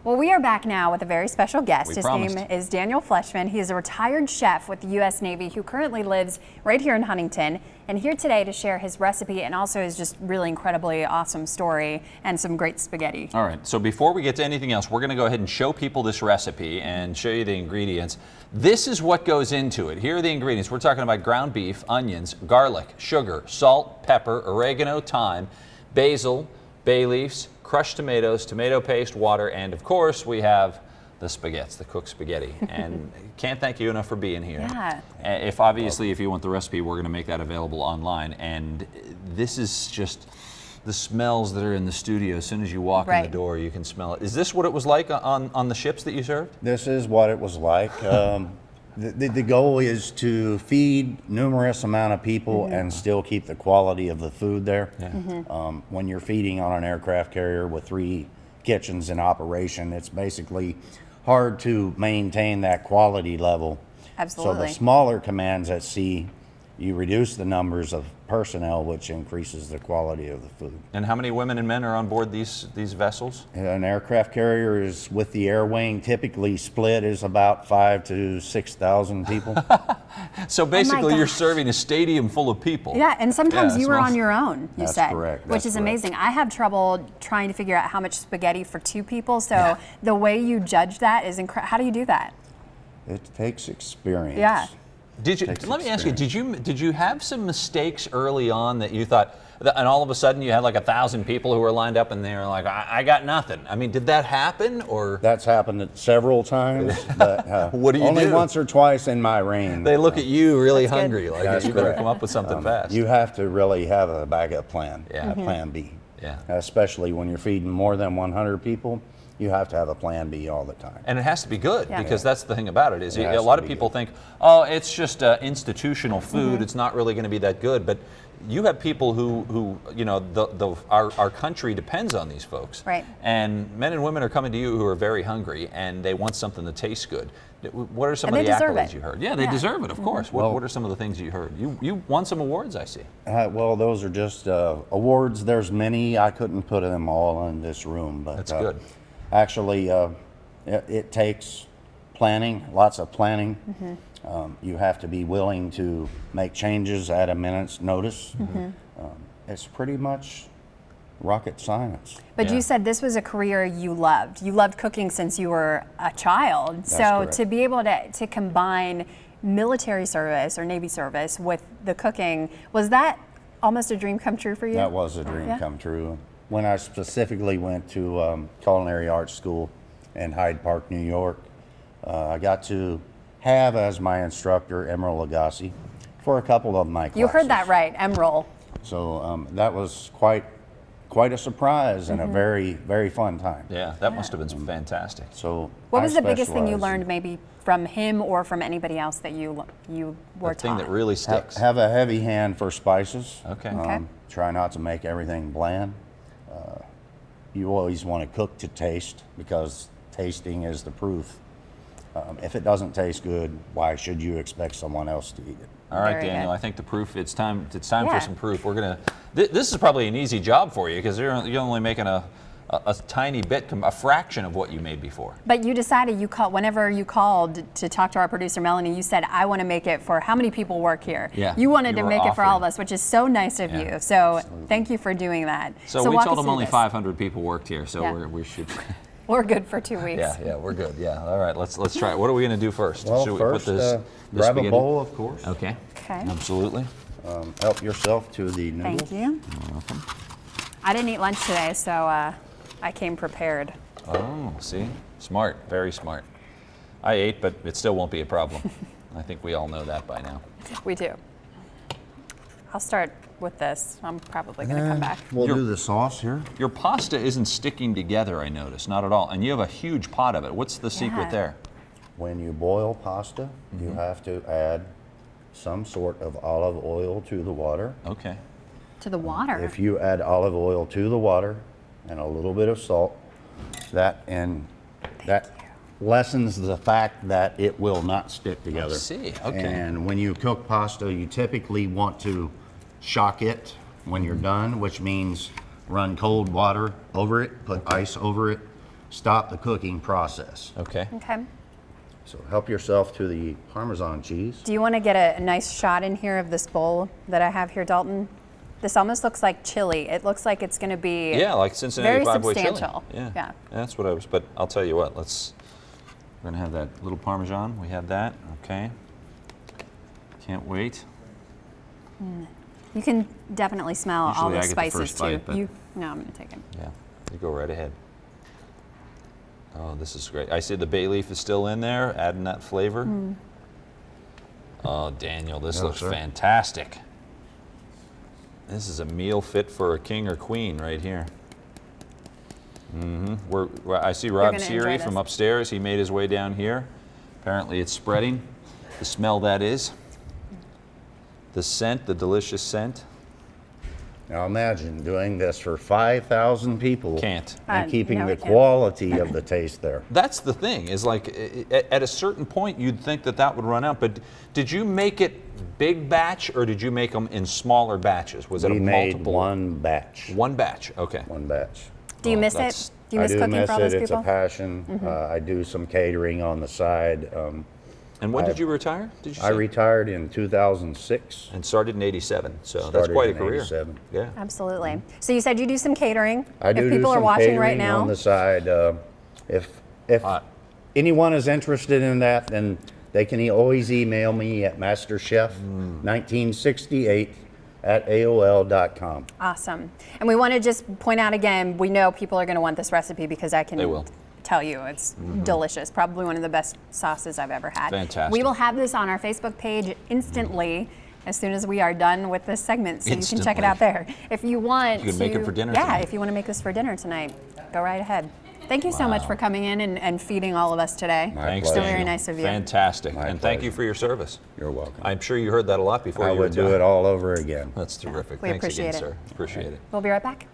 Well, we are back now with a very special guest. We His promised. name is Daniel Fleshman. He is a retired chef with the U.S. Navy who currently lives right here in Huntington, and here today to share his recipe and also his just really incredibly awesome story and some great spaghetti. All right, so before we get to anything else, we're going to go ahead and show people this recipe and show you the ingredients. This is what goes into it. Here are the ingredients. We're talking about ground beef, onions, garlic, sugar, salt, pepper, oregano, thyme, basil, bay leaves, crushed tomatoes, tomato paste, water, and of course we have the spaghettis, the cooked spaghetti. And can't thank you enough for being here. Yeah. If you want the recipe, we're going to make that available online. And this is just the smells that are in the studio. As soon as you walk in the door, you can smell it. Is this what it was like on the ships that you served? This is what it was like. The goal is to feed numerous amount of people and still keep the quality of the food there. Yeah. When you're feeding on an aircraft carrier with 3 kitchens in operation, it's basically hard to maintain that quality level. Absolutely. So the smaller commands at sea, you reduce the numbers of personnel, which increases the quality of the food. And how many women and men are on board these vessels? An aircraft carrier is, with the air wing, typically split is about 5,000 to 6,000 people. So basically you're serving a stadium full of people. Yeah, and sometimes you were on your own, you said. That's correct. Which is amazing. I have trouble trying to figure out how much spaghetti for 2 people, so the way you judge that is incredible. How do you do that? It takes experience. Yeah. Let me ask you, did you have some mistakes early on that you thought, and all of a sudden you had like 1,000 people who were lined up and they were like, I got nothing. I mean, did that happen, or? That's happened several times, but what do you only do? once or twice in my reign. They look at you really That's hungry, like you better come up with something fast. You have to really have a backup plan, Yeah. a plan B. Yeah. Especially when you're feeding more than 100 people, you have to have a plan B all the time. And it has to be good, because that's the thing about it, is a has lot to of be people good. think, oh, it's just institutional food, it's not really going to be that good. But you have people who you know, our country depends on these folks. Right. And men and women are coming to you who are very hungry and they want something that tastes good. What are some And of the they deserve accolades it. you heard? Yeah, they deserve it, of course. What are some of the things you heard? You won some awards, I see. Well, those are just awards. There's many. I couldn't put them all in this room, but That's good. Actually, it takes planning, lots of planning. You have to be willing to make changes at a minute's notice. It's pretty much rocket science. But you said this was a career you loved. You loved cooking since you were a child. That's so correct. to be able to combine military service or Navy service with the cooking, was that almost a dream come true for you? That was a dream come true. When I specifically went to culinary arts school in Hyde Park, New York, I got to have as my instructor Emeril Lagasse for a couple of my classes. You heard that right, Emeril. So that was quite a surprise and a very, very fun time. Yeah, that must have been fantastic. So What I was the biggest thing you specialize learned maybe from him or from anybody else that you were The thing taught? that really sticks. Have a heavy hand for spices. Okay. Try not to make everything bland. You always want to cook to taste, because tasting is the proof. If it doesn't taste good, why should you expect someone else to eat it? All right, Very Daniel, good. I think the proof, it's time for Yeah. some proof. We're gonna, this is probably an easy job for you, because you're only making a tiny bit, a fraction of what you made before. But you decided whenever you called to talk to our producer Melanie, you said, I want to make it for how many people work here? Yeah, You wanted you to were make it for all of offering. us, which is so nice of you. So thank you for doing that. So we walk told us them through only this. 500 people worked here, so Yeah. we should. We're good for 2 weeks. Yeah, we're good. Yeah, all right, let's try it. What are we gonna do first? Well, Should we first, put this grab spaghetti? a bowl, of course. Okay. Okay. Absolutely. Help yourself to the noodles. Thank you. I didn't eat lunch today, so I came prepared. Oh, see, smart, very smart. I ate, but it still won't be a problem. I think we all know that by now. We do. I'll start with this. I'm probably going to come back. We'll do the sauce here. Your pasta isn't sticking together, I notice, not at all. And you have a huge pot of it. What's the secret Yeah. there? When you boil pasta, you have to add some sort of olive oil to the water. Okay. To the water. If you add olive oil to the water and a little bit of salt, that lessens the fact that it will not stick together. I see, okay. And when you cook pasta, you typically want to shock it when you're done, which means run cold water over it, put ice over it, stop the cooking process. Okay. Okay. So help yourself to the Parmesan cheese. Do you want to get a nice shot in here of this bowl that I have here, Dalton? This almost looks like chili. It looks like it's going to be Like Cincinnati very five-way chili. substantial. Yeah, that's what I was. But I'll tell you what. We're gonna have that little Parmesan. We have that. Okay. Can't wait. You can definitely smell all Usually the I get the spices first too. bite, but- No, I'm going to take it. Yeah. You go right ahead. Oh, this is great. I see the bay leaf is still in there, adding that flavor. Oh, Daniel, this looks fantastic. This is a meal fit for a king or queen right here. I see Rob gonna Siri enjoy from this. upstairs. He made his way down here. Apparently it's spreading. The smell that is. The scent, the delicious scent. Now imagine doing this for 5,000 people. Can't. And keeping no, we the can't. quality of the taste there. That's the thing, is like at a certain point you'd think that would run out, but did you make it big batch or did you make them in smaller batches? Was it We a made multiple? one batch. One batch, okay. One batch. Do you Oh, miss it? that's- Do you miss I do cooking miss for all those it. It's people? a passion. I do some catering on the side. And when did you retire, did you say? I retired in 2006. And started in 87, so that's Started quite a in career. 87. Yeah. Absolutely. So you said you do some catering. I do if people some are watching right catering now, on the side. If anyone is interested in that, then they can always email me at masterchef1968@aol.com. awesome. And we want to just point out again, we know people are going to want this recipe because I can They will. tell you it's delicious. Probably one of the best sauces I've ever had. Fantastic. We will have this on our Facebook page instantly as soon as we are done with this segment, so you can check it Instantly. out there. If you want You can make it for dinner Yeah, tonight. if you want to make this for dinner tonight, go right ahead. Thank you so much for coming in and feeding all of us today. Thanks, pleasure. So very Daniel. nice of you. Fantastic. My And thank you pleasure. for your service. You're welcome. I'm sure you heard that a lot before I you would do retired. it all over again. That's terrific. We Thanks again, appreciate it. sir. Appreciate it. We'll be right back.